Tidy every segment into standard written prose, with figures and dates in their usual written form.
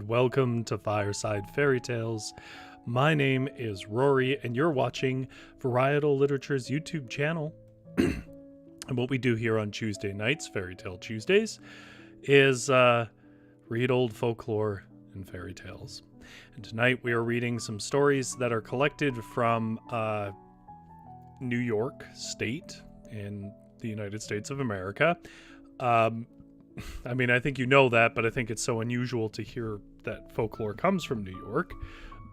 welcome to Fireside Fairytales. My name is Rory, and you're watching Varietal Literature's YouTube channel. And what we do here on Tuesday nights, Fairy Tale Tuesdays, is read old folklore and fairy tales. And tonight we are reading some stories that are collected from New York State in the United States of America. I mean, I think you know that, but I think it's so unusual to hear that folklore comes from New York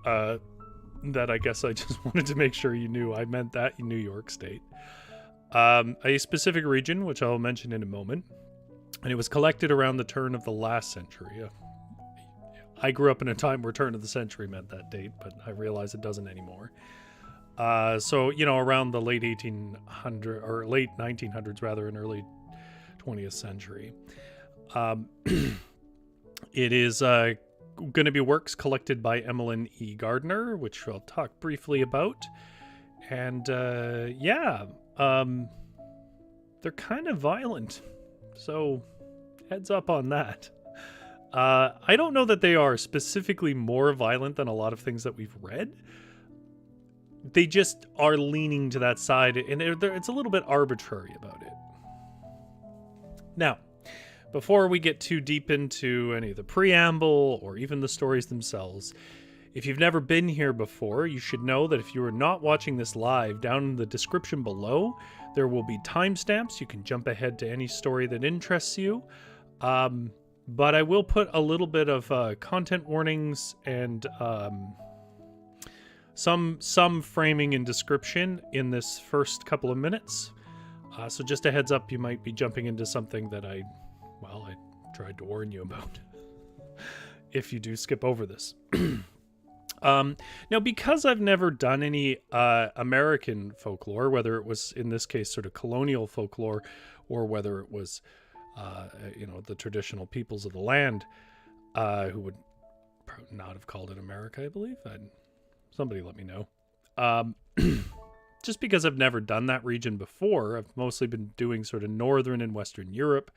that I guess I just wanted to make sure you knew I meant that in New York State. A specific region, which I'll mention in a moment, and it was collected around the turn of the last century. I grew up in a time where turn of the century meant that date, but I realize it doesn't anymore. So, you know, around the late 1800s, or late 1900s rather, and early 20th century. It is going to be works collected by Emmeline E. Gardner, which I'll talk briefly about. And they're kind of violent, so heads up on that. I don't know that they are specifically more violent than a lot of things that we've read. They just are leaning to that side, and it's a little bit arbitrary about it. Now, before we get too deep into any of the preamble or even the stories themselves, if you've never been here before, you should know that if you are not watching this live, down in the description below, there will be timestamps. You can jump ahead to any story that interests you. But I will put a little bit of content warnings and some framing and description in this first couple of minutes. So just a heads up, you might be jumping into something that I tried to warn you about if you do skip over this. Now, because I've never done any American folklore, whether it was in this case sort of colonial folklore or whether it was the traditional peoples of the land who would not have called it America, I believe. Somebody let me know. Just because I've never done that region before, I've mostly been doing sort of Northern and Western Europe.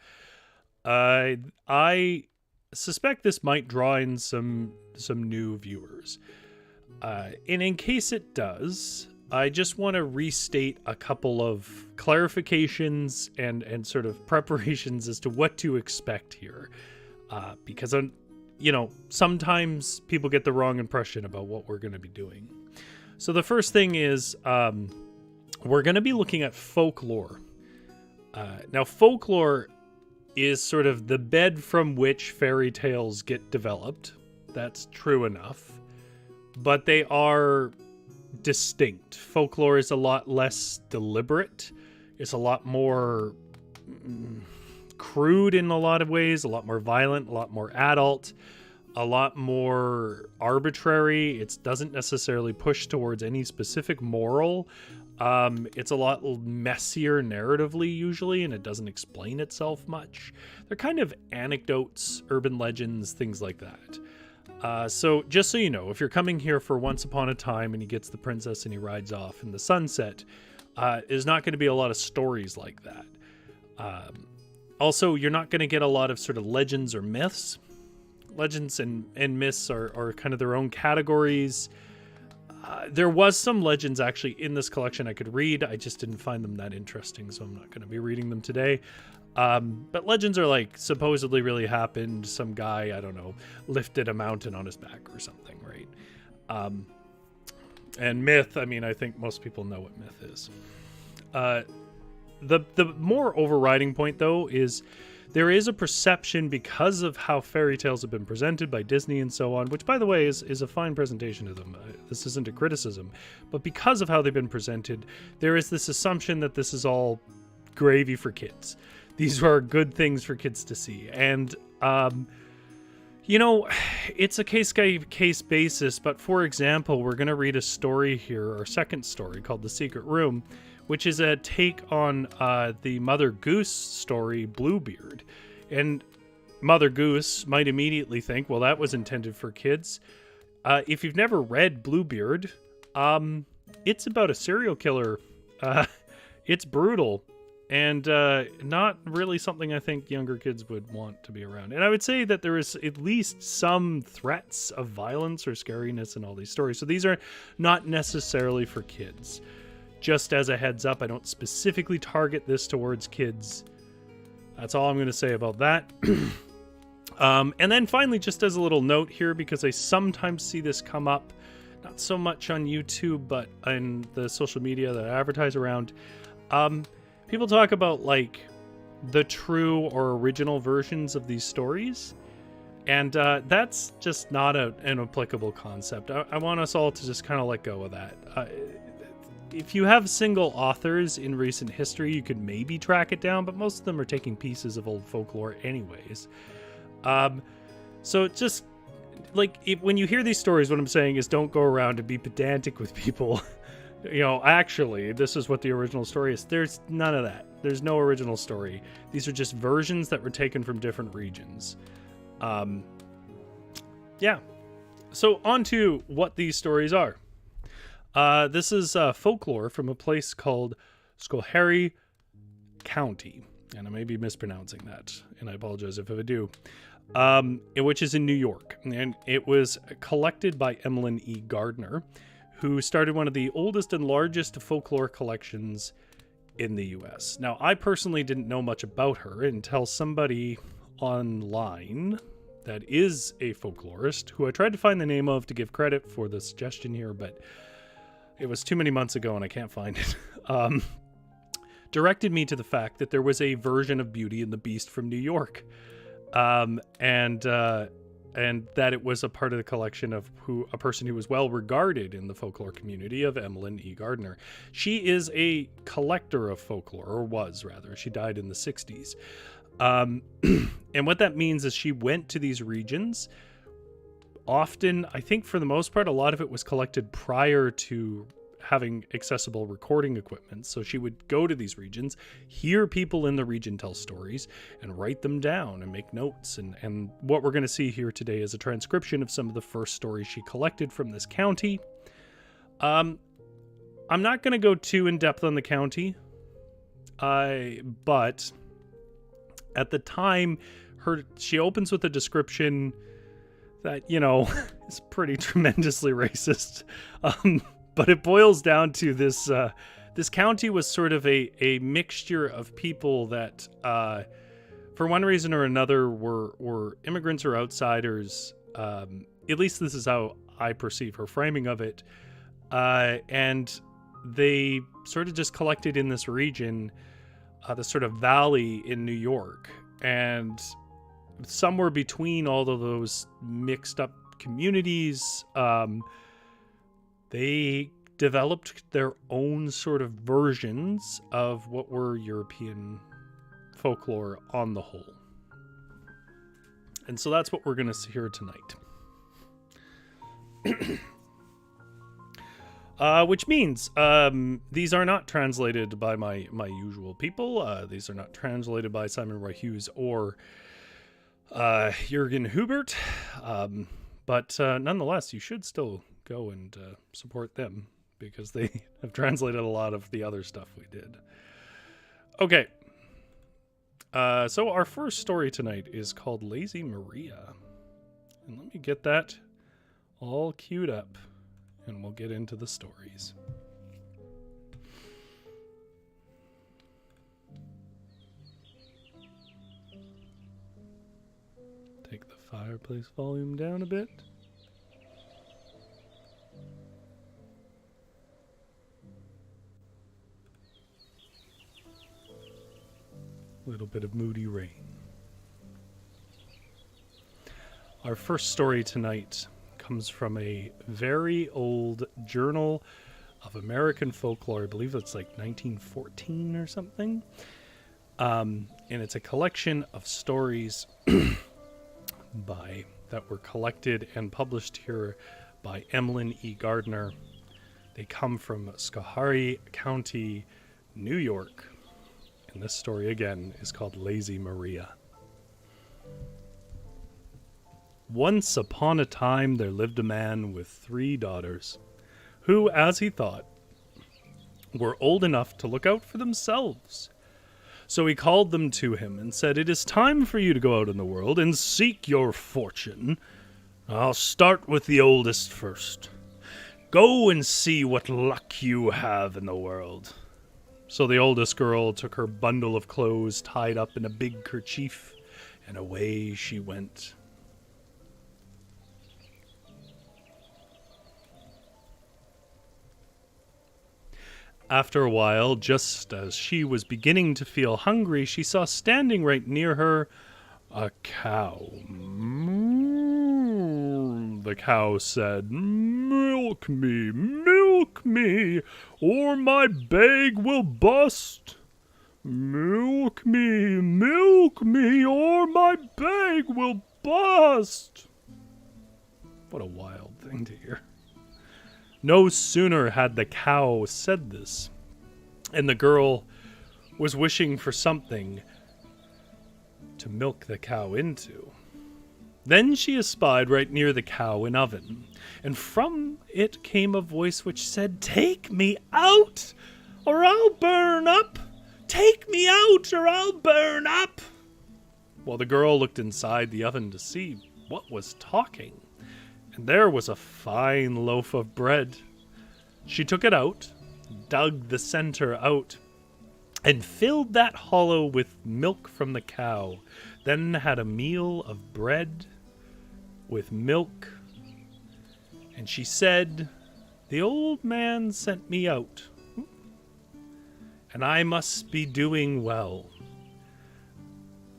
I suspect this might draw in some new viewers. And in case it does, I just want to restate a couple of clarifications and sort of preparations as to what to expect here. Because sometimes people get the wrong impression about what we're going to be doing. So the first thing is we're going to be looking at folklore. Now, folklore is sort of the bed from which fairy tales get developed. That's true enough. But they are distinct. Folklore is a lot less deliberate. It's a lot more crude in a lot of ways, a lot more violent, a lot more adult, a lot more arbitrary. It doesn't necessarily push towards any specific moral. It's a lot messier narratively usually, and it doesn't explain itself much. They're kind of anecdotes, urban legends, things like that. So just so you know, if you're coming here for Once Upon a Time and he gets the princess and he rides off in the sunset, there's not going to be a lot of stories like that. Also, you're not going to get a lot of sort of legends or myths. Legends and myths are kind of their own categories. There was some legends actually in this collection I could read. I just didn't find them that interesting, so I'm not going to be reading them today. But legends are like supposedly really happened. Some guy, I don't know, lifted a mountain on his back or something, right? And myth, I mean, I think most people know what myth is. The more overriding point, though, is there is a perception because of how fairy tales have been presented by Disney and so on, which, by the way, is a fine presentation of them. This isn't a criticism. But because of how they've been presented, there is this assumption that this is all gravy for kids. These are good things for kids to see. And, it's a case-by-case basis. But, for example, we're going to read a story here, our second story, called The Secret Room, which is a take on the Mother Goose story, Bluebeard. And Mother Goose might immediately think, well, that was intended for kids. If you've never read Bluebeard, it's about a serial killer. It's brutal. and not really something I think younger kids would want to be around. And I would say that there is at least some threats of violence or scariness in all these stories. So these are not necessarily for kids. Just as a heads up, I don't specifically target this towards kids. That's all I'm going to say about that. And then finally, just as a little note here, because I sometimes see this come up, not so much on YouTube, but in the social media that I advertise around, people talk about like the true or original versions of these stories. And that's just not an applicable concept. I want us all to just kind of let go of that. If you have single authors in recent history, you could maybe track it down, but most of them are taking pieces of old folklore anyways. So just like when you hear these stories, what I'm saying is don't go around and be pedantic with people. You know, actually, this is what the original story is. There's none of that. There's no original story. These are just versions that were taken from different regions. Yeah. So on to what these stories are. This is folklore from a place called Schoharie County, and I may be mispronouncing that, and I apologize if I do, which is in New York, and it was collected by Emmeline E. Gardner, who started one of the oldest and largest folklore collections in the U.S. Now, I personally didn't know much about her until somebody online that is a folklorist, who I tried to find the name of to give credit for the suggestion here, but it was too many months ago and I can't find it, directed me to the fact that there was a version of Beauty and the Beast from New York, and that it was a part of the collection of a person who was well regarded in the folklore community of Emmeline E. Gardner. She is a collector of folklore, or was rather. She died in the 60s. And what that means is she went to these regions. Often, I think for the most part, a lot of it was collected prior to having accessible recording equipment. So she would go to these regions, hear people in the region tell stories, and write them down and make notes. And what we're going to see here today is a transcription of some of the first stories she collected from this county. I'm not going to go too in depth on the county, but at the time, she opens with a description that, you know, is pretty tremendously racist. But it boils down to this, this county was sort of a mixture of people that, for one reason or another, were immigrants or outsiders. At least this is how I perceive her framing of it. And they sort of just collected in this region, this sort of valley in New York. And somewhere between all of those mixed up communities, they developed their own sort of versions of what were European folklore on the whole. And so that's what we're going to hear tonight. Which means these are not translated by my usual people. These are not translated by Simon Roy Hughes or Juergen Hubert. But nonetheless, you should still go and support them, because they have translated a lot of the other stuff we did. Okay. So our first story tonight is called Lazy Maria. And let me get that all queued up, and we'll get into the stories. Take the fireplace volume down a bit. A little bit of moody rain. Our first story tonight comes from a very old journal of American folklore. I believe it's like 1914 or something. And it's a collection of stories that were collected and published here by Emmeline E. Gardner. They come from Schoharie County, New York. And this story again is called Lazy Maria. Once upon a time there lived a man with 3 daughters, who, as he thought, were old enough to look out for themselves. So he called them to him and said, "It is time for you to go out in the world and seek your fortune. I'll start with the oldest first. Go and see what luck you have in the world." So the oldest girl took her bundle of clothes tied up in a big kerchief, and away she went. After a while, just as she was beginning to feel hungry, she saw standing right near her a cow. "Moo," the cow said, milk me, or my bag will bust. Milk me, or my bag will bust." What a wild thing to hear. No sooner had the cow said this, and the girl was wishing for something to milk the cow into. Then she espied right near the cow an oven, and from it came a voice which said, "Take me out, or I'll burn up! Take me out, or I'll burn up!" Well, the girl looked inside the oven to see what was talking, and there was a fine loaf of bread. She took it out, dug the center out, and filled that hollow with milk from the cow, then had a meal of bread with milk. And she said, "The old man sent me out, and I must be doing well."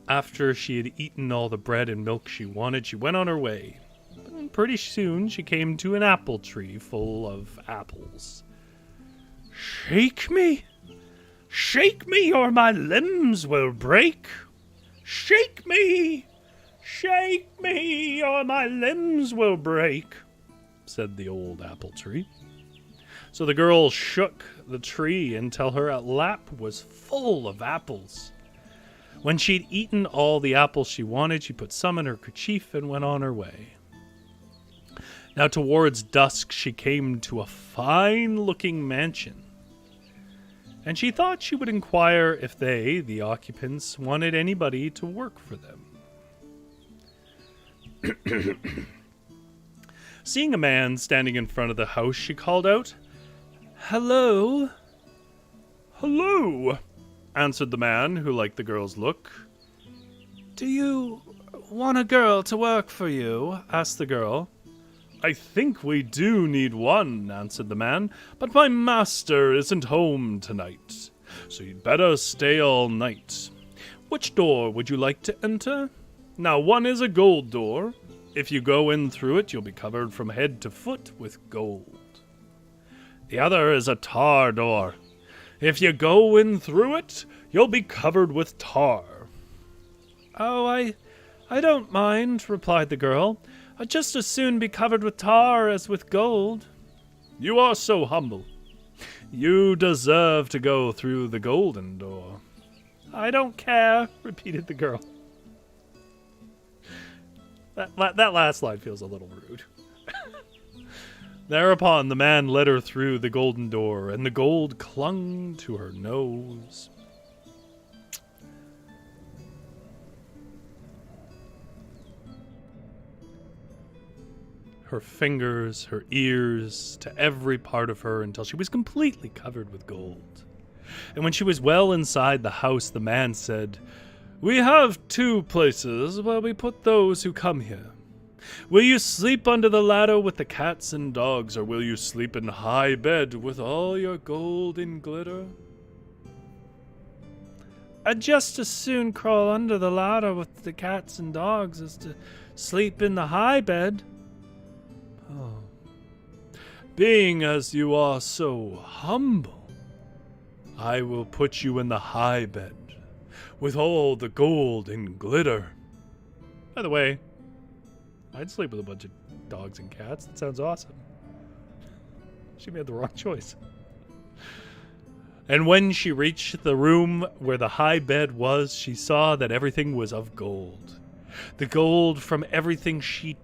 After she had eaten all the bread and milk she wanted, she went on her way. But pretty soon she came to an apple tree full of apples. Shake me, or my limbs will break. Shake me, or my limbs will break," said the old apple tree. So the girl shook the tree until her lap was full of apples. When she'd eaten all the apples she wanted, she put some in her kerchief and went on her way. Now towards dusk she came to a fine-looking mansion, and she thought she would inquire if they, the occupants, wanted anybody to work for them. Seeing a man standing in front of the house, she called out, "Hello." "Hello," answered the man, who liked the girl's look. "Do you want a girl to work for you?" asked the girl. "I think we do need one," answered the man, "but my master isn't home tonight, so you'd better stay all night. Which door would you like to enter? Now, one is a gold door. If you go in through it, you'll be covered from head to foot with gold. The other is a tar door. If you go in through it, you'll be covered with tar." "Oh, I don't mind," replied the girl. "I'd just as soon be covered with tar as with gold." "You are so humble. You deserve to go through the golden door." "I don't care," repeated the girl. That last line feels a little rude. Thereupon the man led her through the golden door, and the gold clung to her nose. Her fingers, her ears, to every part of her, until she was completely covered with gold. And when she was well inside the house, the man said, "We have 2 places where we put those who come here. Will you sleep under the ladder with the cats and dogs, or will you sleep in high bed with all your gold and glitter?" "I'd just as soon crawl under the ladder with the cats and dogs as to sleep in the high bed." "Oh. Being as you are so humble, I will put you in the high bed with all the gold and glitter." By the way, I'd sleep with a bunch of dogs and cats. That sounds awesome. She made the wrong choice. And when she reached the room where the high bed was, she saw that everything was of gold. The gold from everything she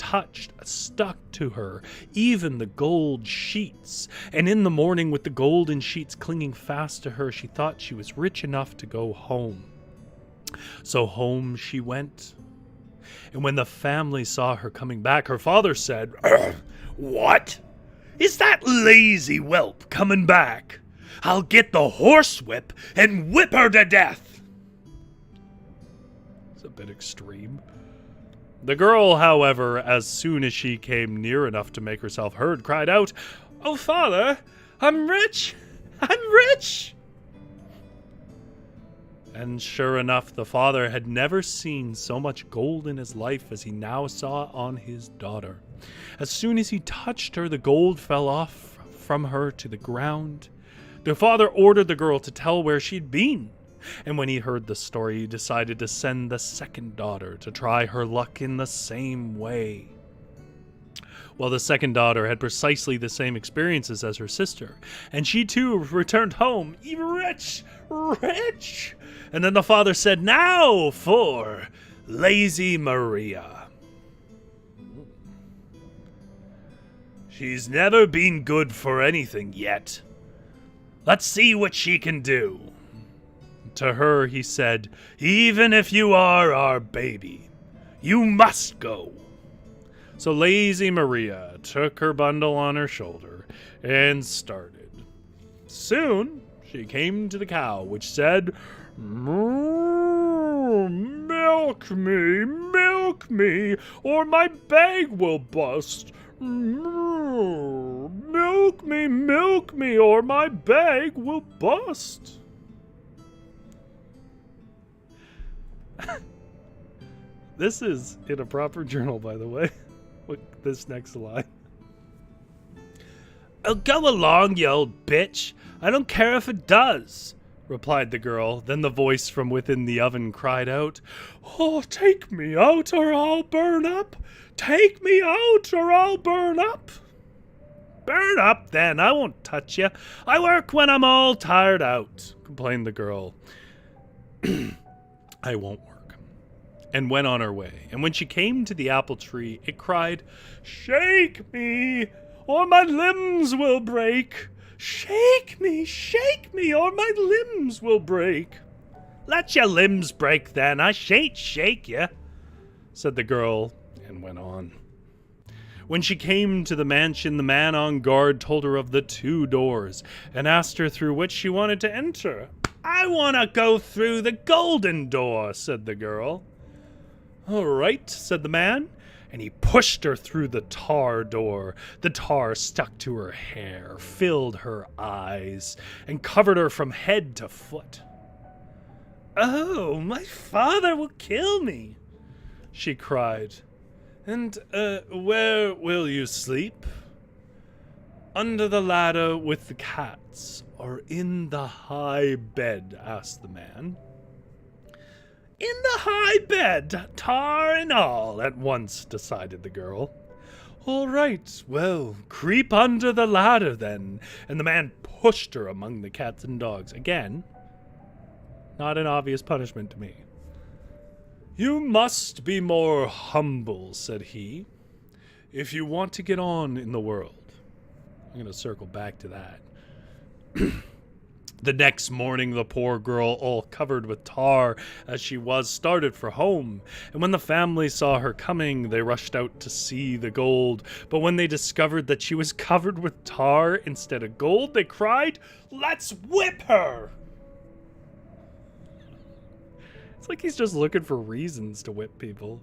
touched stuck to her, even the gold sheets. And in the morning, with the golden sheets clinging fast to her, she thought she was rich enough to go home. So home she went. And when the family saw her coming back, her father said, "What? Is that lazy whelp coming back? I'll get the horsewhip and whip her to death." It's a bit extreme. The girl, however, as soon as she came near enough to make herself heard, cried out, "Oh, father, I'm rich! I'm rich!" And sure enough, the father had never seen so much gold in his life as he now saw on his daughter. As soon as he touched her, the gold fell off from her to the ground. The father ordered the girl to tell where she'd been. And when he heard the story, he decided to send the second daughter to try her luck in the same way. Well, the second daughter had precisely the same experiences as her sister, and she too returned home, rich, rich. And then the father said, "Now for Lazy Maria. She's never been good for anything yet. Let's see what she can do." To her he said, "Even if you are our baby, you must go." So Lazy Maria took her bundle on her shoulder and started. Soon she came to the cow, which said, "Milk me, or my bag will bust. Milk me, or my bag will bust." This is in a proper journal, by the way. Look, this next line. "Oh, go along, you old bitch. I don't care if it does," replied the girl. Then the voice from within the oven cried out, "Oh, take me out or I'll burn up. Take me out or I'll burn up." "Burn up, then. I won't touch you. I work when I'm all tired out," complained the girl. "I won't work," and went on her way. And when she came to the apple tree, it cried, "Shake me, or my limbs will break. Shake me, or my limbs will break." "Let your limbs break, then. I shan't shake you," said the girl, and went on. When she came to the mansion, the man on guard told her of the 2 doors, and asked her through which she wanted to enter. "I want to go through the golden door," said the girl. "All right," said the man, and he pushed her through the tar door. The tar stuck to her hair, filled her eyes, and covered her from head to foot. "Oh, my father will kill me," she cried. "And, where will you sleep?" "Under the ladder with the cats, or in the high bed?" asked the man. "In the high bed, tar and all, at once," decided the girl. "All right, well, creep under the ladder, then." And the man pushed her among the cats and dogs. Again, not an obvious punishment to me. "You must be more humble," said he, "if you want to get on in the world." I'm going to circle back to that. The next morning, the poor girl, all covered with tar as she was, started for home. And when the family saw her coming, they rushed out to see the gold. But when they discovered that she was covered with tar instead of gold, they cried, "Let's whip her!" It's like he's just looking for reasons to whip people.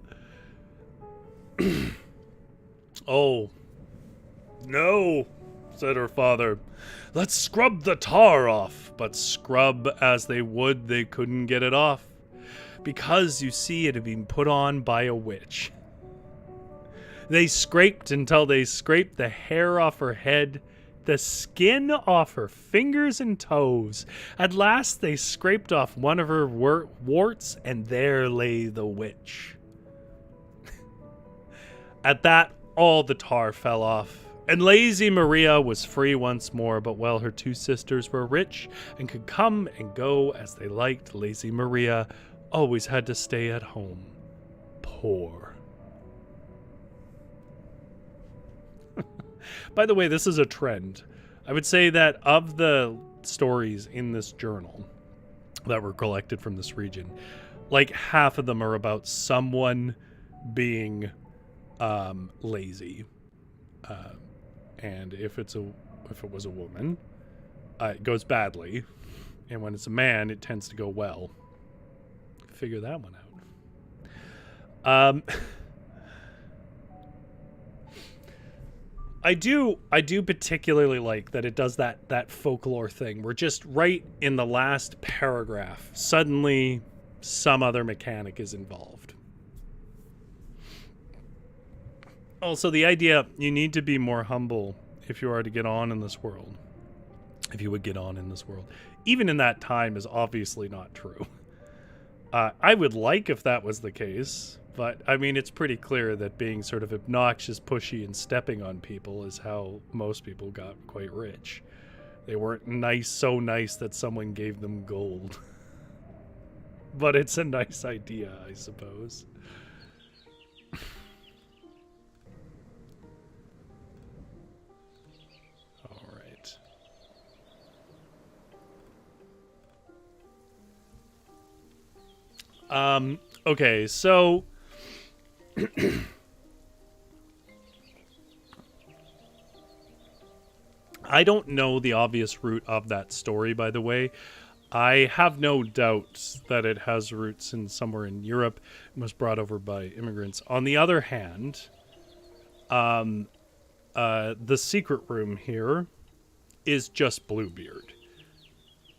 "Oh, no," said her father. "Let's scrub the tar off." But scrub as they would, they couldn't get it off, because, you see, it had been put on by a witch. They scraped until they scraped the hair off her head, the skin off her fingers and toes. At last they scraped off one of her warts, and there lay the witch. At that, all the tar fell off, and Lazy Maria was free once more. But while her 2 sisters were rich and could come and go as they liked, Lazy Maria always had to stay at home, poor. By the way, this is a trend. I would say that of the stories in this journal that were collected from this region, like half of them are about someone being lazy. And if it was a woman, it goes badly. And when it's a man, it tends to go well. Figure that one out. I do particularly like that it does that folklore thing where just right in the last paragraph, suddenly some other mechanic is involved. Also, the idea you need to be more humble if you are to get on in this world. If you would get on in this world. Even in that time is obviously not true. I would like if that was the case, but I mean, it's pretty clear that being sort of obnoxious, pushy, and stepping on people is how most people got quite rich. They weren't nice, so nice that someone gave them gold. But it's a nice idea, I suppose. Okay, so I don't know the obvious root of that story, by the way. I have no doubt that it has roots in somewhere in Europe and was brought over by immigrants. On the other hand, the secret room here is just Bluebeard.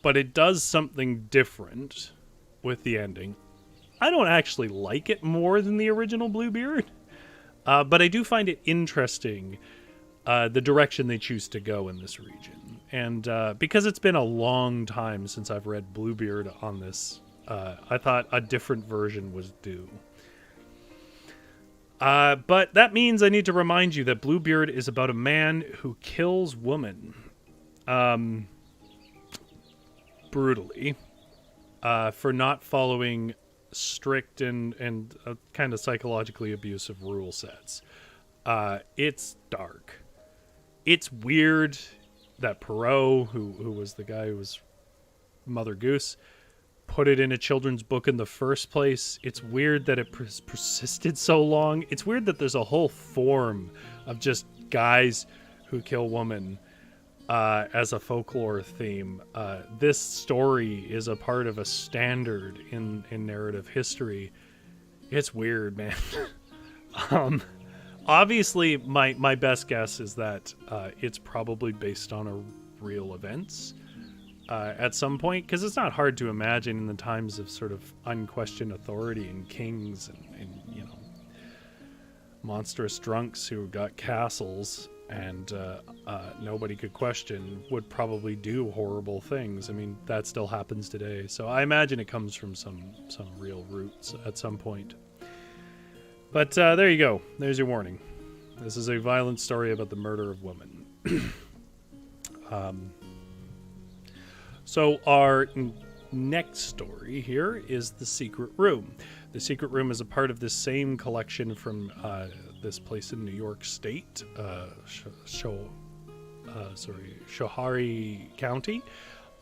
But it does something different with the ending. I don't actually like it more than the original Bluebeard, but I do find it interesting, the direction they choose to go in this region. And because it's been a long time since I've read Bluebeard on this, I thought a different version was due. But that means I need to remind you that Bluebeard is about a man who kills women brutally for not following strict and kind of psychologically abusive rule sets. It's dark. It's weird that Perot, who was the guy who was Mother Goose, put it in a children's book in the first place. It's weird that it persisted so long. It's weird that there's a whole form of just guys who kill women as a folklore theme. This story is a part of a standard in narrative history. It's weird, man. Obviously, my best guess is that it's probably based on real events at some point, because it's not hard to imagine in the times of sort of unquestioned authority and kings and you know, monstrous drunks who got castles and nobody could question, would probably do horrible things. I mean, that still happens today. So I imagine it comes from some real roots at some point. But there you go. There's your warning. This is a violent story about the murder of women. So our next story here is The Secret Room. The Secret Room is a part of this same collection from this place in New York State, Schoharie County.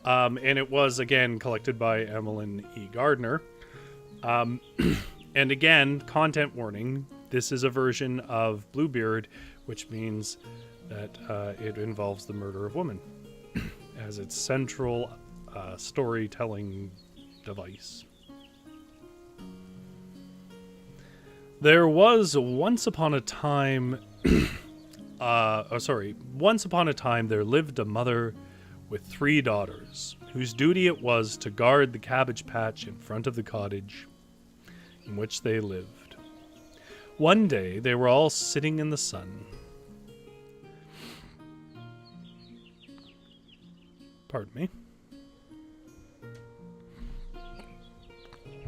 And it was, again, collected by Emmeline E. Gardner. And again, content warning, this is a version of Bluebeard, which means that it involves the murder of women as its central storytelling device. There was once upon a time there lived a mother with 3 daughters, whose duty it was to guard the cabbage patch in front of the cottage in which they lived. One day, they were all sitting in the sun. Pardon me.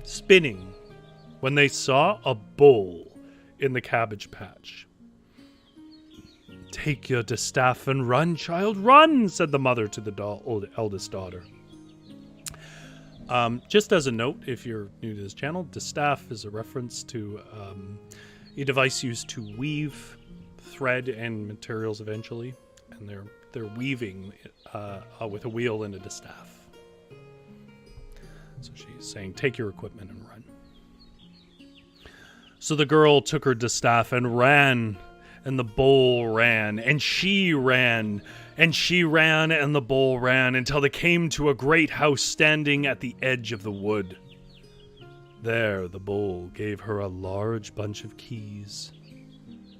Spinning, when they saw a bull in the cabbage patch. "Take your distaff and run, child, run," said the mother to the eldest daughter. Just as a note, if you're new to this channel, distaff is a reference to a device used to weave thread and materials eventually, and they're weaving with a wheel and a distaff. So she's saying, take your equipment and run. So the girl took her distaff and ran, and the bull ran, and she ran, and she ran, and the bull ran, until they came to a great house standing at the edge of the wood. There the bull gave her a large bunch of keys,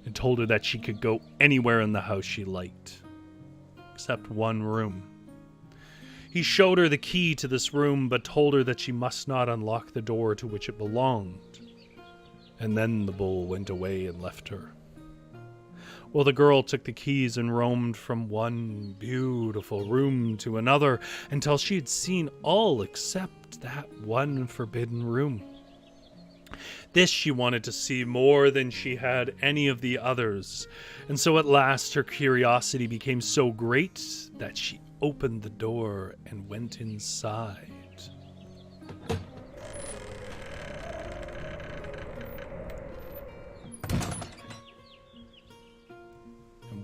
and told her that she could go anywhere in the house she liked, except one room. He showed her the key to this room, but told her that she must not unlock the door to which it belonged. And then the bull went away and left her. Well, the girl took the keys and roamed from one beautiful room to another until she had seen all except that one forbidden room. This she wanted to see more than she had any of the others, and so at last her curiosity became so great that she opened the door and went inside.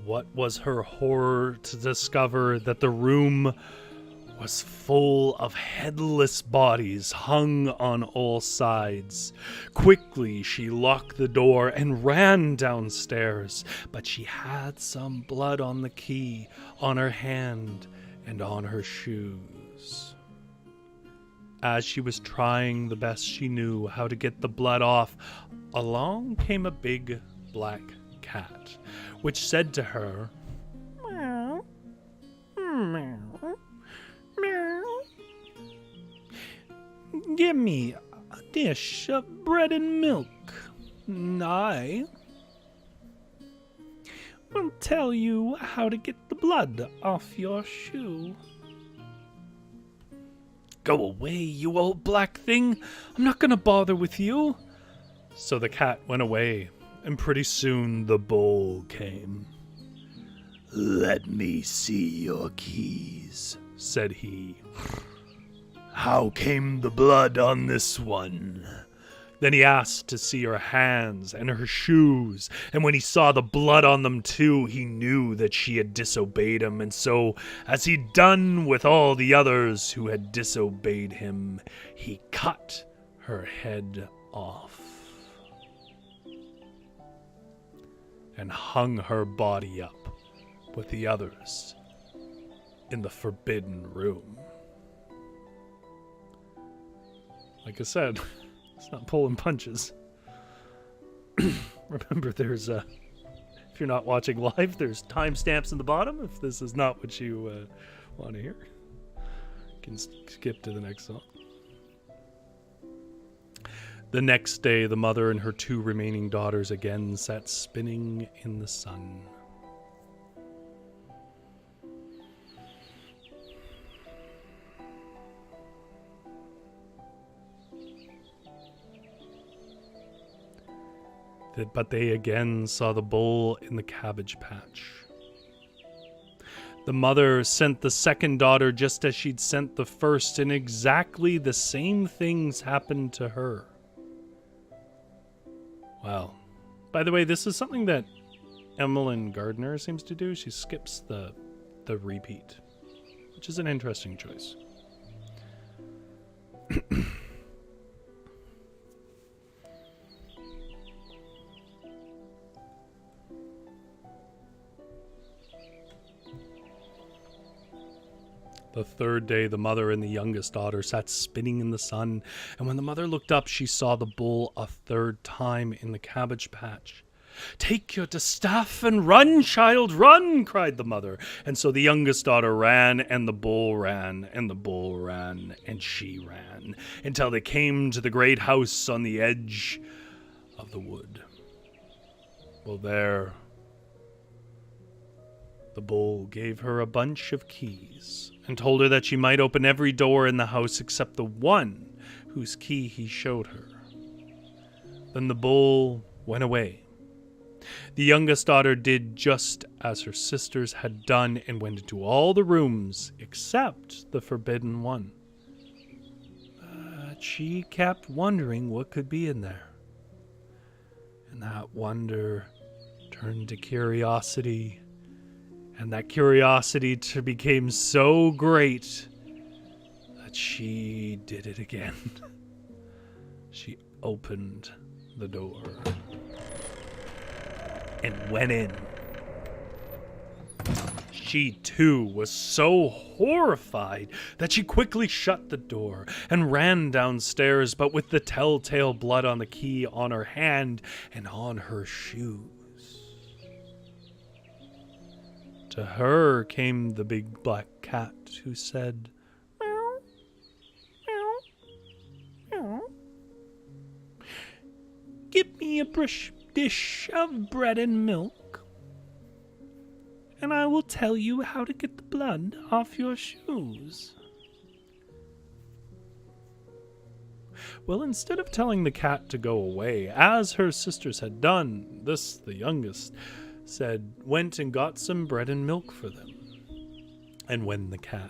What was her horror to discover that the room was full of headless bodies hung on all sides. Quickly she locked the door and ran downstairs, but she had some blood on the key, on her hand, and on her shoes. As she was trying the best she knew how to get the blood off, along came a big black cat, which said to her, "Meow, meow, meow. Give me a dish of bread and milk, and I will tell you how to get the blood off your shoe." "Go away, you old black thing. I'm not going to bother with you." So the cat went away, and pretty soon the bull came. "Let me see your keys," said he. "How came the blood on this one?" Then he asked to see her hands and her shoes, and when he saw the blood on them too, he knew that she had disobeyed him, and so, as he'd done with all the others who had disobeyed him, he cut her head off and hung her body up with the others in the forbidden room. Like I said, it's not pulling punches. Remember, there's if you're not watching live, there's timestamps in the bottom if this is not what you want to hear. You can skip to the next song. The next day, the mother and her two remaining daughters again sat spinning in the sun. But they again saw the bull in the cabbage patch. The mother sent the second daughter just as she'd sent the first, and exactly the same things happened to her. Well, by the way, this is something that Emmeline Gardner seems to do. She skips the repeat, which is an interesting choice. The third day, the mother and the youngest daughter sat spinning in the sun, and when the mother looked up, she saw the bull a third time in the cabbage patch. "Take your distaff and run, child, run!" cried the mother. And so the youngest daughter ran, and the bull ran, and the bull ran, and she ran, until they came to the great house on the edge of the wood. Well, there, the bull gave her a bunch of keys, and told her that she might open every door in the house except the one whose key he showed her. Then the bull went away. The youngest daughter did just as her sisters had done and went into all the rooms except the forbidden one. But she kept wondering what could be in there. And that wonder turned to curiosity. And that curiosity became so great that she did it again. She opened the door and went in. She, too, was so horrified that she quickly shut the door and ran downstairs, but with the telltale blood on the key on her hand and on her shoes. To her came the big black cat, who said, "Meow, meow, meow. Give me a dish of bread and milk, and I will tell you how to get the blood off your shoes." Well, instead of telling the cat to go away, as her sisters had done, this, the youngest, went and got some bread and milk for them. And when the cat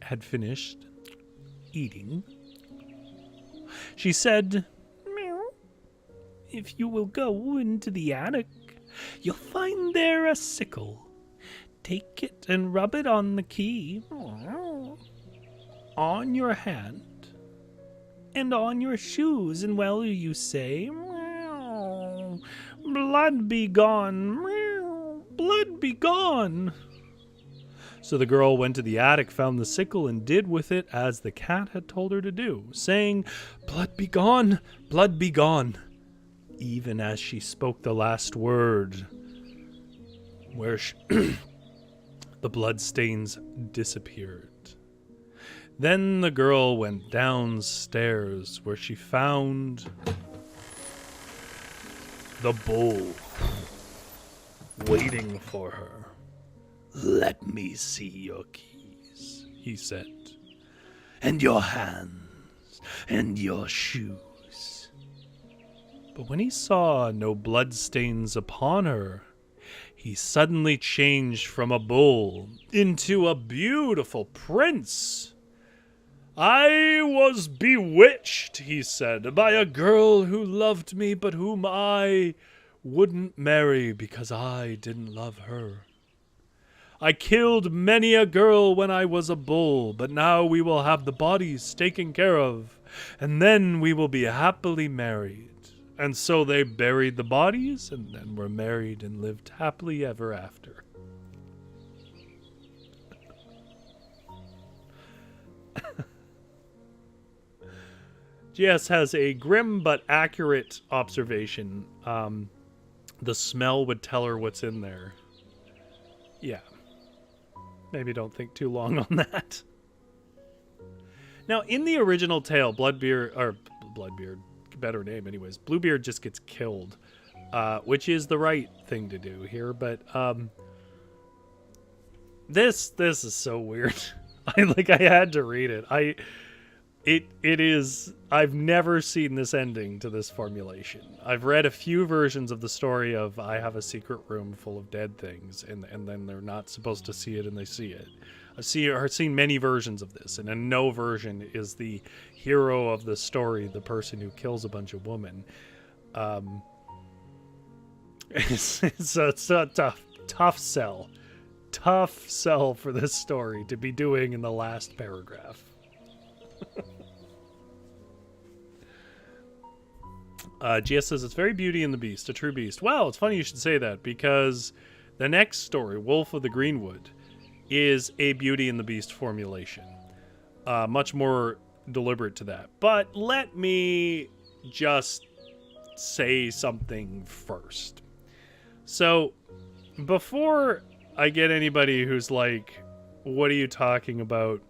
had finished eating, she said, "Meow, if you will go into the attic, you'll find there a sickle. Take it and rub it on the key, on your hand, and on your shoes, and while you say, 'Meow, blood be gone, meow, blood be gone.'" So the girl went to the attic, found the sickle, and did with it as the cat had told her to do, saying, "Blood be gone, blood be gone." Even as she spoke the last word, where the blood stains disappeared. Then the girl went downstairs, where she found the bull waiting for her. "Let me see your keys," he said, "and your hands, and your shoes." But when he saw no bloodstains upon her, he suddenly changed from a bull into a beautiful prince. "I was bewitched," he said, "by a girl who loved me, but whom I wouldn't marry because I didn't love her. I killed many a girl when I was a bull, but now we will have the bodies taken care of, and then we will be happily married." And so they buried the bodies, and then were married and lived happily ever after. GS has a grim but accurate observation. The smell would tell her what's in there. Yeah. Maybe don't think too long on that. Now, in the original tale, Bloodbeard, better name anyways, Bluebeard just gets killed, which is the right thing to do here, but this is so weird. I had to read it. It is, I've never seen this ending to this formulation. I've read a few versions of the story of I have a secret room full of dead things, and then they're not supposed to see it and they see it. I've seen many versions of this, and in no version is the hero of the story the person who kills a bunch of women. It's a tough sell. Tough sell for this story to be doing in the last paragraph. GS says, "It's very Beauty and the Beast, a true beast." Well, it's funny you should say that, because the next story, Wolf of the Greenwood, is a Beauty and the Beast formulation. Much more deliberate to that. But let me just say something first. So, before I get anybody who's like, "What are you talking about?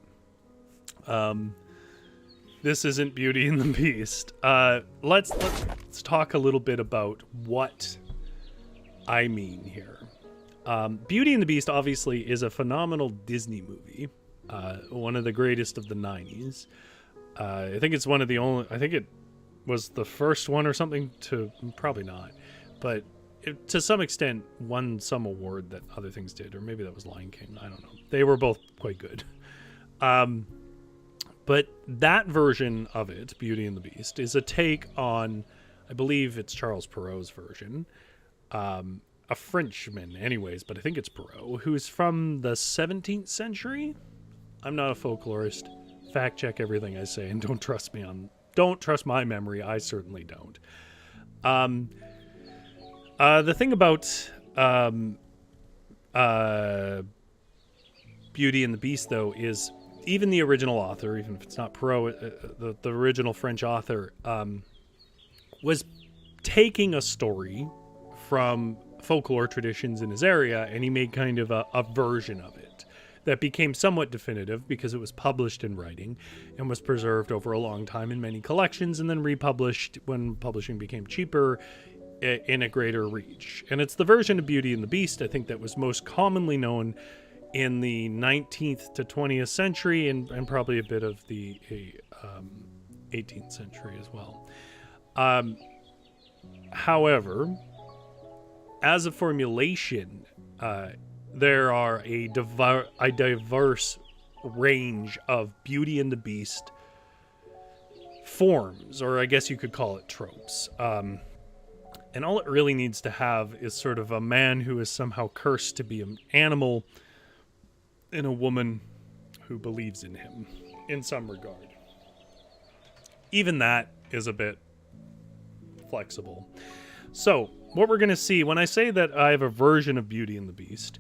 This isn't Beauty and the Beast." Let's talk a little bit about what I mean here. Beauty and the Beast obviously is a phenomenal Disney movie, one of the greatest of the 90s. I think it's one of the only, I think it was the first one or something to, probably not, but it, to some extent, won some award that other things did, or maybe that was Lion King, I don't know. They were both quite good. But that version of it, Beauty and the Beast, is a take on, I believe it's Charles Perrault's version, a Frenchman anyways, but I think it's Perrault, who's from the 17th century. I'm not a folklorist. Fact check everything I say, and don't trust my memory. I certainly don't. The thing about Beauty and the Beast, though, is even the original author, even if it's not Perrault, the original French author, was taking a story from folklore traditions in his area, and he made kind of a version of it that became somewhat definitive because it was published in writing and was preserved over a long time in many collections, and then republished when publishing became cheaper in a greater reach. And it's the version of Beauty and the Beast, I think, that was most commonly known in the 19th to 20th century, and probably a bit of the 18th century as well. However, as a formulation, there are a diverse range of Beauty and the Beast forms, or I guess you could call it tropes. And all it really needs to have is sort of a man who is somehow cursed to be an animal and a woman who believes in him in some regard. Even that is a bit flexible. So, what we're going to see, when I say that I have a version of Beauty and the Beast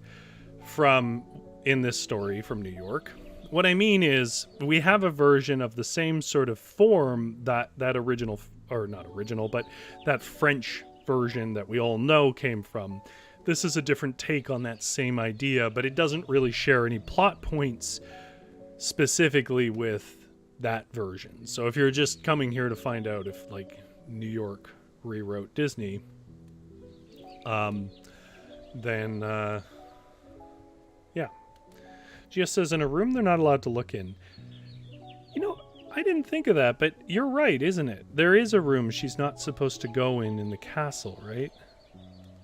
in this story from New York, what I mean is we have a version of the same sort of form that original, or not original, but that French version that we all know came from. This is a different take on that same idea, but it doesn't really share any plot points specifically with that version. So if you're just coming here to find out if, like, New York rewrote Disney, then, yeah. Just says in a room they're not allowed to look in. You know, I didn't think of that, but you're right, isn't it? There is a room she's not supposed to go in the castle, right?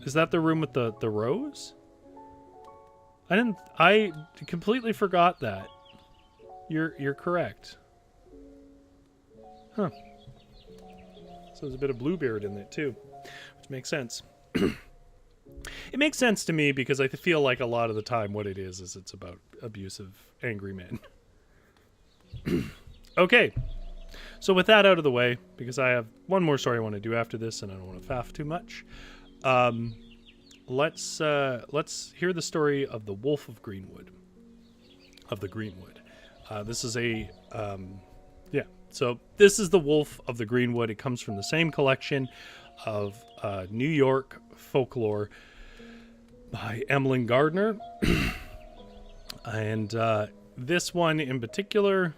Is that the room with the rose? I completely forgot that. You're correct. Huh. So there's a bit of bluebeard in it too, which makes sense. It makes sense to me because I feel like a lot of the time what it is it's about abusive, angry men. Okay. So with that out of the way, because I have one more story I want to do after this and I don't want to faff too much, let's hear the story of the Wolf of Greenwood. This is so this is the Wolf of the Greenwood. It comes from the same collection of New York folklore by Emmeline Gardner. And this one in particular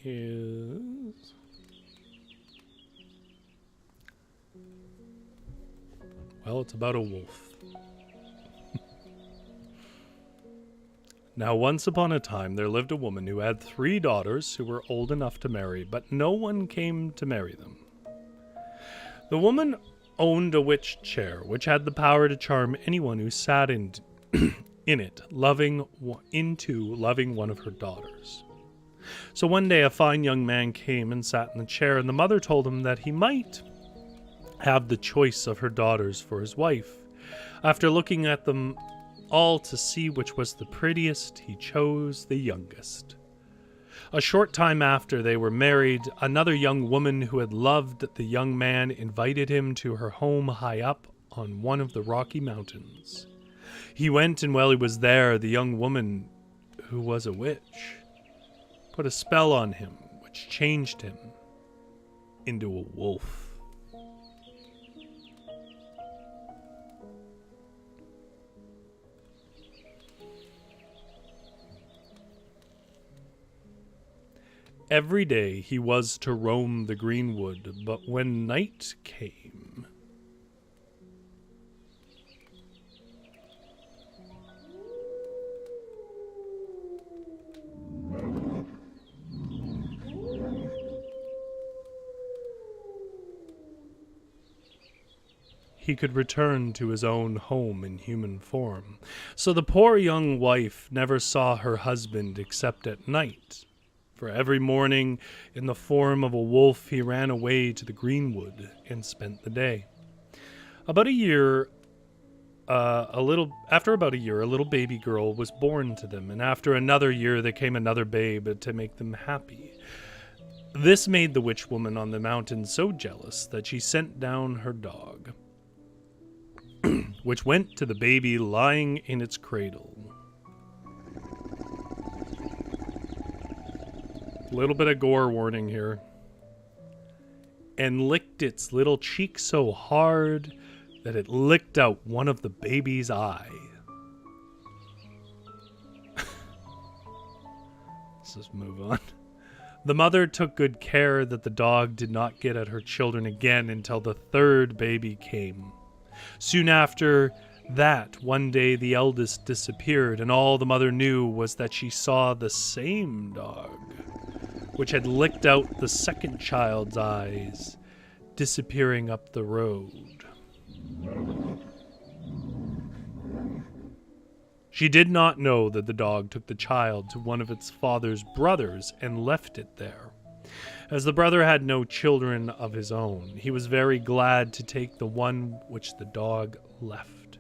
is... well, it's about a wolf. Now, once upon a time, there lived a woman who had 3 daughters who were old enough to marry, but no one came to marry them. The woman owned a witch chair, which had the power to charm anyone who sat in it, loving one of her daughters. So one day, a fine young man came and sat in the chair, and the mother told him that he might have the choice of her daughters for his wife. After looking at them all to see which was the prettiest, he chose the youngest. A short time after they were married, another young woman who had loved the young man invited him to her home high up on one of the Rocky Mountains. He went, and while he was there, the young woman, who was a witch, put a spell on him, which changed him into a wolf. Every day he was to roam the Greenwood, but when night came... he could return to his own home in human form. So the poor young wife never saw her husband except at night. For every morning, in the form of a wolf, he ran away to the Greenwood and spent the day. About a year after about a year, a little baby girl was born to them, and after another year there came another babe to make them happy. This made the witch woman on the mountain so jealous that she sent down her dog, which went to the baby lying in its cradle. Little bit of gore warning here. And licked its little cheek so hard that it licked out one of the baby's eye. Let's just move on. The mother took good care that the dog did not get at her children again until the third baby came. Soon after that, one day the eldest disappeared, and all the mother knew was that she saw the same dog, which had licked out the second child's eyes, disappearing up the road. She did not know that the dog took the child to one of its father's brothers and left it there. As the brother had no children of his own, he was very glad to take the one which the dog left.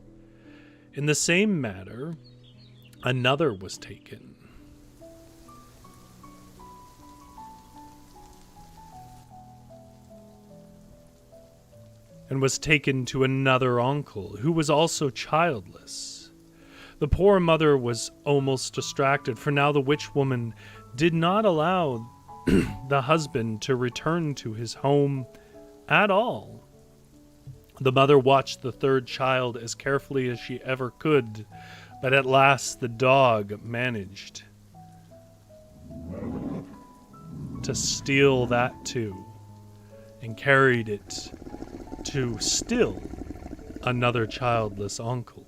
In the same manner, another was taken. And was taken to another uncle, who was also childless. The poor mother was almost distracted, for now the witch woman did not allow the husband to return to his home at all. The mother watched the third child as carefully as she ever could, but at last the dog managed to steal that too, and carried it to still another childless uncle.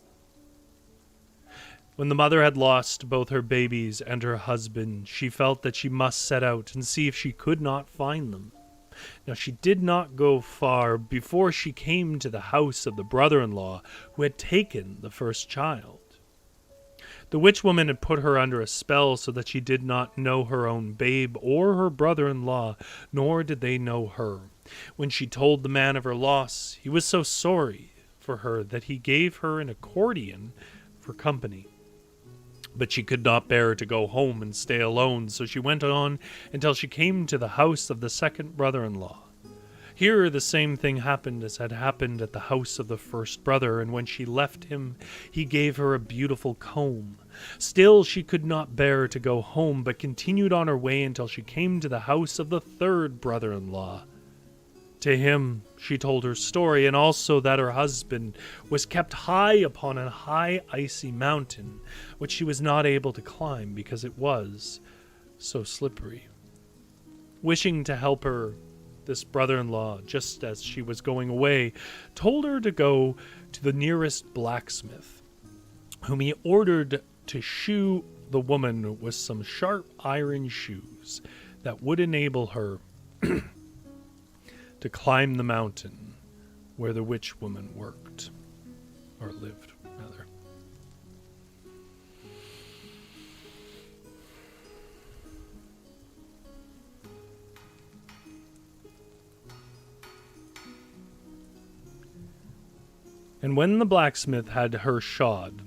When the mother had lost both her babies and her husband, she felt that she must set out and see if she could not find them. Now she did not go far before she came to the house of the brother-in-law who had taken the first child. The witch woman had put her under a spell so that she did not know her own babe or her brother-in-law, nor did they know her. When she told the man of her loss, he was so sorry for her that he gave her an accordion for company. But she could not bear to go home and stay alone, so she went on until she came to the house of the second brother-in-law. Here the same thing happened as had happened at the house of the first brother, and when she left him, he gave her a beautiful comb. Still she could not bear to go home, but continued on her way until she came to the house of the third brother-in-law. To him she told her story, and also that her husband was kept high upon a high icy mountain, which she was not able to climb because it was so slippery. Wishing to help her, this brother-in-law, just as she was going away, told her to go to the nearest blacksmith, whom he ordered to shoe the woman with some sharp iron shoes that would enable her to climb the mountain where the witch woman worked, or lived, rather. And when the blacksmith had her shod,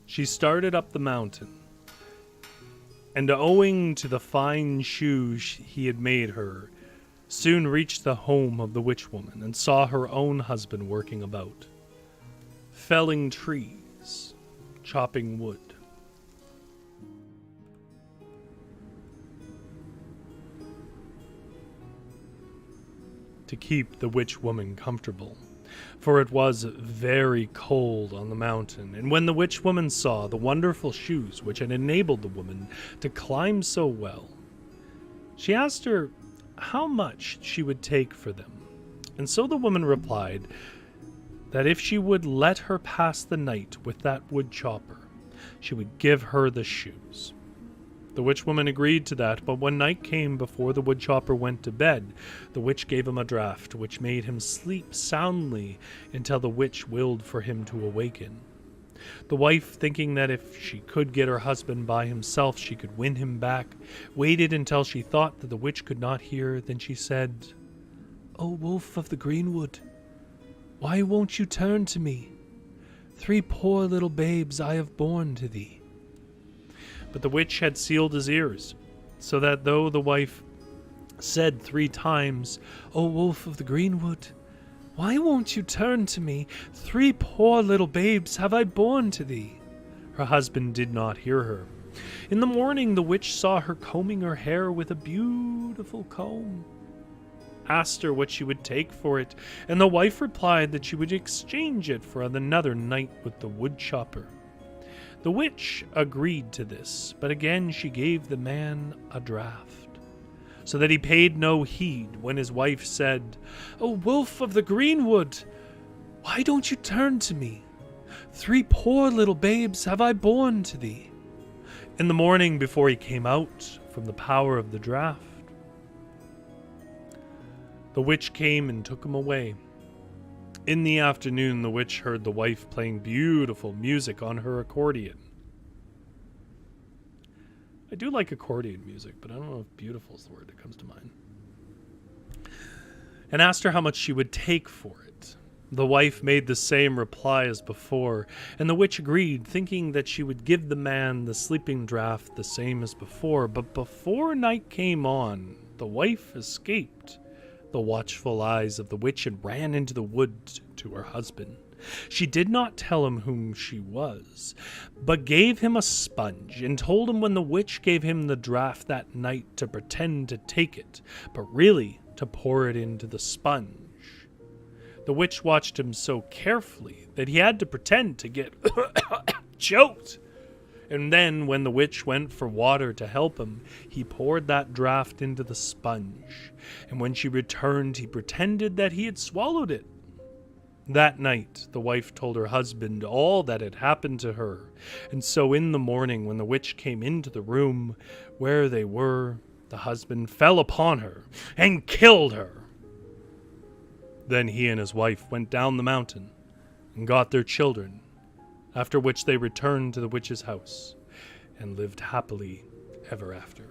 she started up the mountain, and owing to the fine shoes he had made her, soon reached the home of the witch woman and saw her own husband working about, felling trees, chopping wood. To keep the witch woman comfortable, for it was very cold on the mountain. And when the witch woman saw the wonderful shoes which had enabled the woman to climb so well, she asked her how much she would take for them. And so the woman replied that if she would let her pass the night with that wood chopper, she would give her the shoes. The witch woman agreed to that, but when night came before the wood chopper went to bed, the witch gave him a draught which made him sleep soundly until the witch willed for him to awaken. The wife, thinking that if she could get her husband by himself, she could win him back, waited until she thought that the witch could not hear. Then she said, "O wolf of the Greenwood, why won't you turn to me? 3 poor little babes I have borne to thee." But the witch had sealed his ears, so that though the wife said 3 times, "O wolf of the greenwood, why won't you turn to me? 3 poor little babes have I borne to thee," her husband did not hear her. In the morning the witch saw her combing her hair with a beautiful comb, asked her what she would take for it, and the wife replied that she would exchange it for another night with the wood chopper. The witch agreed to this, but again she gave the man a draught, so that he paid no heed when his wife said, "O wolf of the greenwood, why don't you turn to me? 3 poor little babes have I borne to thee." In the morning, before he came out from the power of the draught, the witch came and took him away. In the afternoon, the witch heard the wife playing beautiful music on her accordion. I do like accordion music, but I don't know if beautiful is the word that comes to mind. And asked her how much she would take for it. The wife made the same reply as before, and the witch agreed, thinking that she would give the man the sleeping draught the same as before. But before night came on, the wife escaped the watchful eyes of the witch and ran into the wood to her husband. She did not tell him whom she was, but gave him a sponge and told him when the witch gave him the draught that night to pretend to take it, but really to pour it into the sponge. The witch watched him so carefully that he had to pretend to get choked. And then, when the witch went for water to help him, he poured that draught into the sponge. And when she returned, he pretended that he had swallowed it. That night, the wife told her husband all that had happened to her. And so in the morning, when the witch came into the room where they were, the husband fell upon her and killed her. Then he and his wife went down the mountain and got their children, after which they returned to the witch's house and lived happily ever after.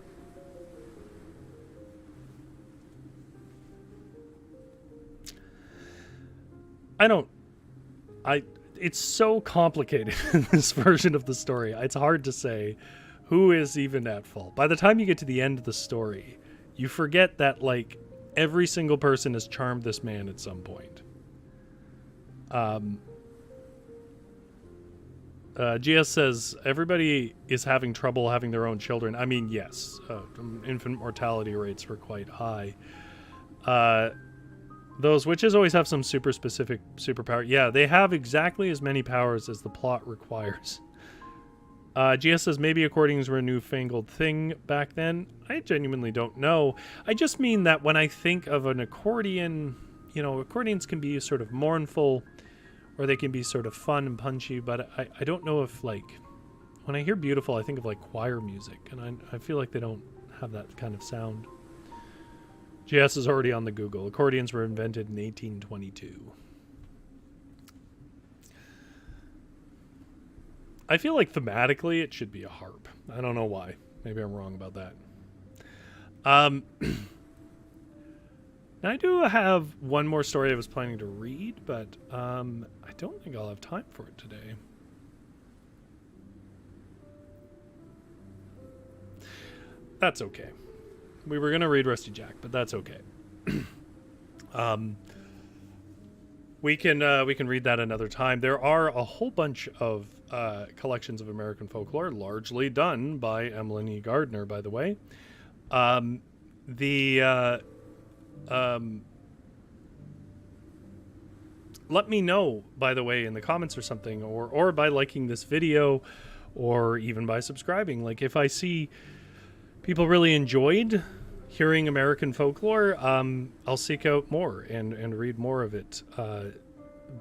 It's so complicated in this version of the story. It's hard to say who is even at fault. By the time you get to the end of the story, you forget that, like, every single person has charmed this man at some point. GS says, everybody is having trouble having their own children. I mean, yes. Infant mortality rates were quite high. Those witches always have some super specific superpower. Yeah, they have exactly as many powers as the plot requires. GS says, maybe accordions were a newfangled thing back then. I genuinely don't know. I just mean that when I think of an accordion, you know, accordions can be sort of mournful, or they can be sort of fun and punchy, but I don't know if, like, when I hear beautiful, I think of, like, choir music, and I feel like they don't have that kind of sound. GS is already on the Google. Accordions were invented in 1822. I feel like thematically it should be a harp. I don't know why. Maybe I'm wrong about that. Now I do have one more story I was planning to read, but I don't think I'll have time for it today. That's okay. We were going to read Rusty Jack, but that's okay. We can read that another time. There are a whole bunch of collections of American folklore, largely done by Emmeline E. Gardner, by the way. Let me know, by the way, in the comments or something, or by liking this video, or even by subscribing. Like, if I see people really enjoyed hearing American folklore, I'll seek out more and read more of it.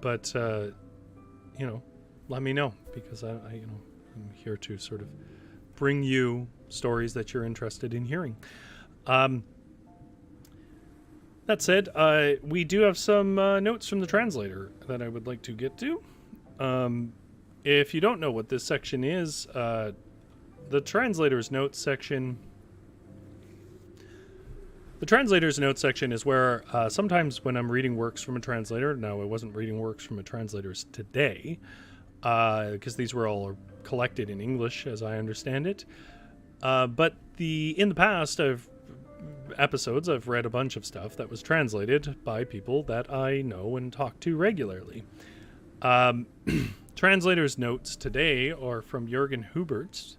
But you know, let me know, because I'm here to sort of bring you stories that you're interested in hearing. That said, we do have some notes from the translator that I would like to get to. If you don't know what this section is, the translator's notes section. The translator's notes section is where sometimes when I'm reading works from a translator, now I wasn't reading works from a translator's today, because these were all collected in English, as I understand it. But in the past, I've read a bunch of stuff that was translated by people that I know and talk to regularly. Translator's notes today are from Juergen Hubert's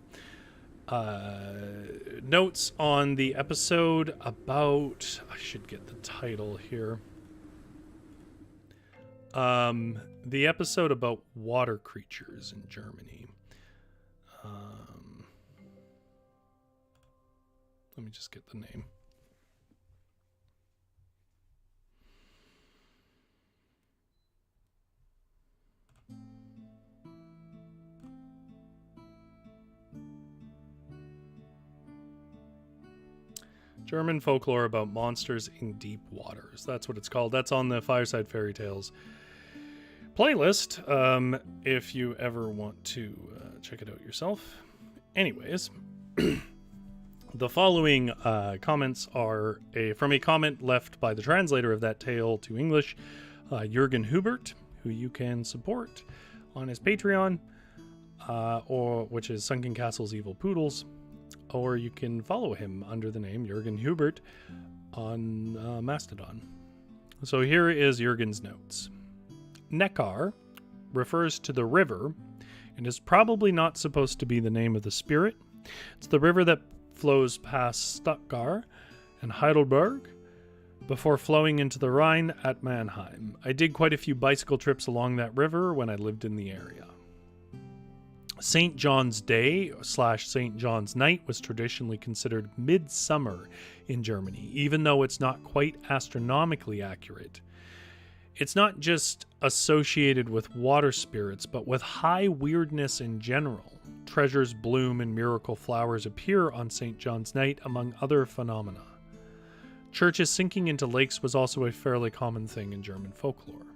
notes on the episode about, I should get the title here, the episode about water creatures in Germany. Let me just get the name. German folklore about monsters in deep waters. That's what it's called. That's on the Fireside Fairytales playlist, if you ever want to check it out yourself. Anyways, the following comments are from a comment left by the translator of that tale to English, Juergen Hubert, who you can support on his Patreon, which is Sunken Castles Evil Poodles, or you can follow him under the name Juergen Hubert on Mastodon. So here is Juergen's notes. Neckar refers to the river and is probably not supposed to be the name of the spirit. It's the river that flows past Stuttgart and Heidelberg before flowing into the Rhine at Mannheim. I did quite a few bicycle trips along that river when I lived in the area. St. John's Day / St. John's Night was traditionally considered midsummer in Germany, even though it's not quite astronomically accurate. It's not just associated with water spirits, but with high weirdness in general. Treasures bloom and miracle flowers appear on St. John's Night, among other phenomena. Churches sinking into lakes was also a fairly common thing in German folklore.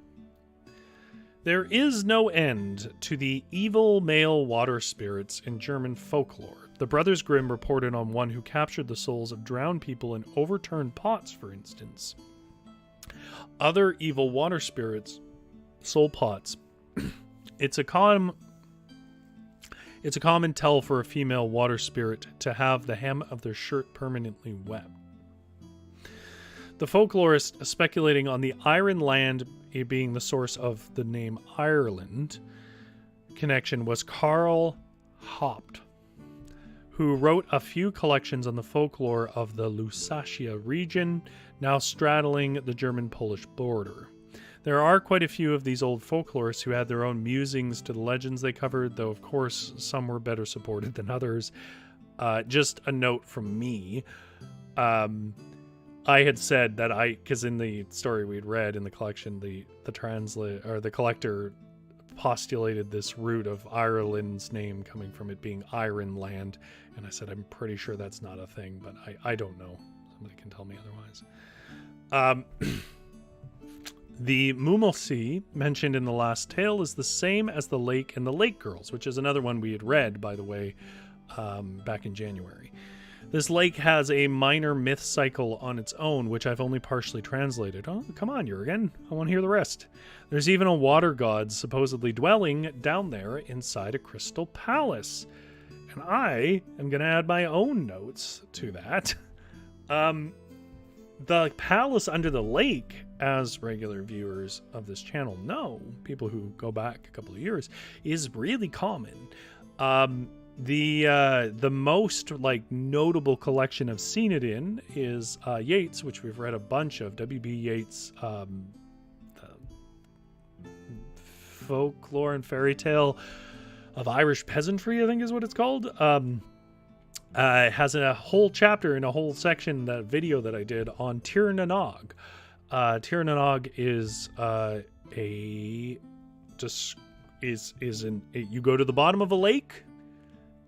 There is no end to the evil male water spirits in German folklore. The Brothers Grimm reported on one who captured the souls of drowned people in overturned pots, for instance. Other evil water spirits, soul pots. It's a common tell for a female water spirit to have the hem of their shirt permanently wet. The folklorist speculating on the Iron Land being the source of the name Ireland connection was Karl Haupt, who wrote a few collections on the folklore of the Lusatia region, now straddling the German-Polish border. There are quite a few of these old folklorists who had their own musings to the legends they covered, though of course some were better supported than others. Just a note from me. I had said that because in the story we'd read in the collection, the collector postulated this root of Ireland's name coming from it being Iron Land, and I said I'm pretty sure that's not a thing, but I don't know. Somebody can tell me otherwise. The Mummelsee mentioned in the last tale is the same as the lake and the Lake Girls, which is another one we had read, by the way, back in January. This lake has a minor myth cycle on its own, which I've only partially translated. Oh, come on, Juergen. I want to hear the rest. There's even a water god supposedly dwelling down there inside a crystal palace. And I am going to add my own notes to that. The palace under the lake, as regular viewers of this channel know, people who go back a couple of years, is really common. The most notable collection I've seen it in is Yeats, which we've read a bunch of. W.B. Yeats' Folklore and Fairy Tale of Irish Peasantry, I think is what it's called. It has a whole chapter and a whole section, that video that I did on Tir na Nog. Tir na Nog is you go to the bottom of a lake,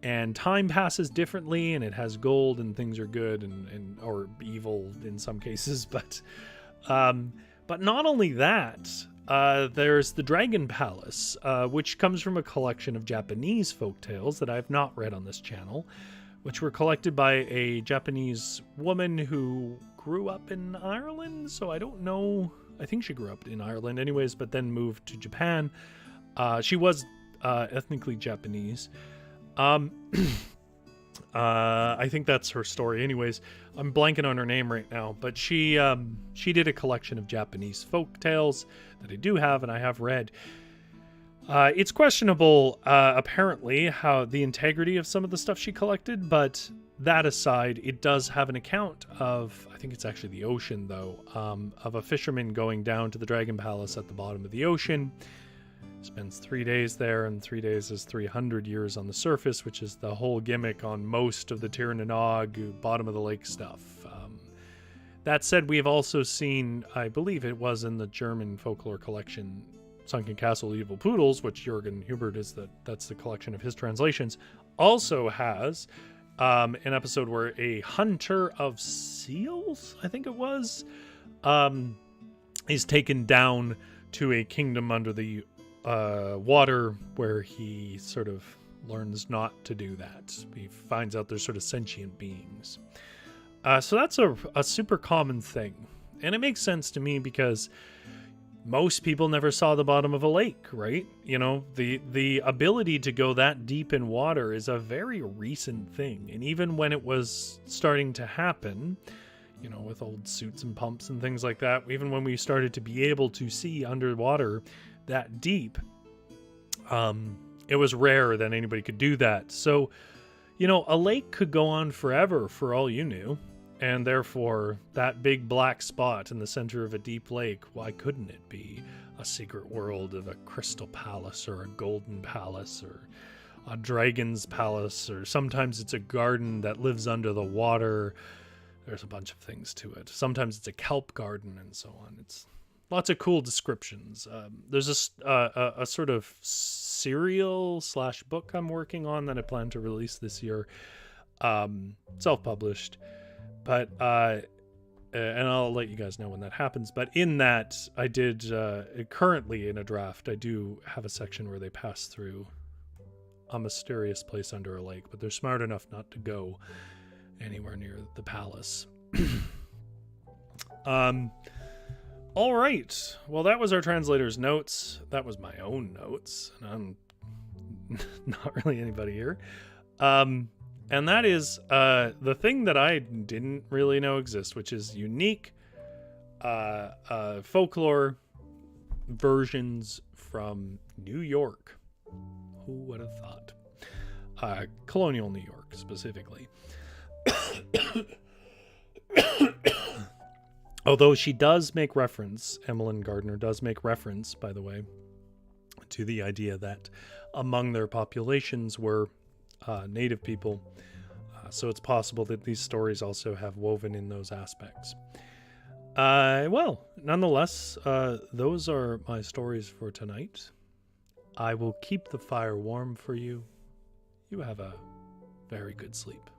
and time passes differently, and it has gold, and things are good and or evil in some cases. But not only that, there's the Dragon Palace, which comes from a collection of Japanese folktales that I've not read on this channel, which were collected by a Japanese woman who grew up in Ireland. So I don't know. I think she grew up in Ireland anyways, but then moved to Japan. She was ethnically Japanese. I think that's her story. Anyways, I'm blanking on her name right now, but she did a collection of Japanese folk tales that I do have and I have read. It's questionable, apparently, how the integrity of some of the stuff she collected, but that aside, it does have an account of, I think it's actually the ocean, though, of a fisherman going down to the Dragon Palace at the bottom of the ocean, spends 3 days there, and 3 days is 300 years on the surface, which is the whole gimmick on most of the Tirnanog, bottom of the lake stuff. That said, we have also seen, I believe it was in the German folklore collection, Sunken Castle Evil Poodles, which Juergen Hubert that's the collection of his translations, also has an episode where a hunter of seals, I think it was, is taken down to a kingdom under the water where he sort of learns not to do that. He finds out there's sort of sentient beings. So that's a super common thing. And it makes sense to me because most people never saw the bottom of a lake, right? You know, the ability to go that deep in water is a very recent thing. And even when it was starting to happen, you know, with old suits and pumps and things like that, even when we started to be able to see underwater that deep, it was rare that anybody could do that. So, you know, a lake could go on forever for all you knew. And therefore, that big black spot in the center of a deep lake, why couldn't it be a secret world of a crystal palace or a golden palace or a dragon's palace? Or sometimes it's a garden that lives under the water. There's a bunch of things to it. Sometimes it's a kelp garden and so on. It's lots of cool descriptions. There's a sort of serial / book I'm working on that I plan to release this year. Self-published. But, and I'll let you guys know when that happens. But in that, I did, currently in a draft, I do have a section where they pass through a mysterious place under a lake. But they're smart enough not to go anywhere near the palace. All right. Well, that was our translator's notes. That was my own notes. And I'm not really anybody here. And that is the thing that I didn't really know exists, which is unique folklore versions from New York. Who would have thought? Colonial New York, specifically. Although she does make reference, Emmeline Gardner does make reference, by the way, to the idea that among their populations were native people, so it's possible that these stories also have woven in those aspects. Well, nonetheless, those are my stories for tonight. I will keep the fire warm for you. You have a very good sleep.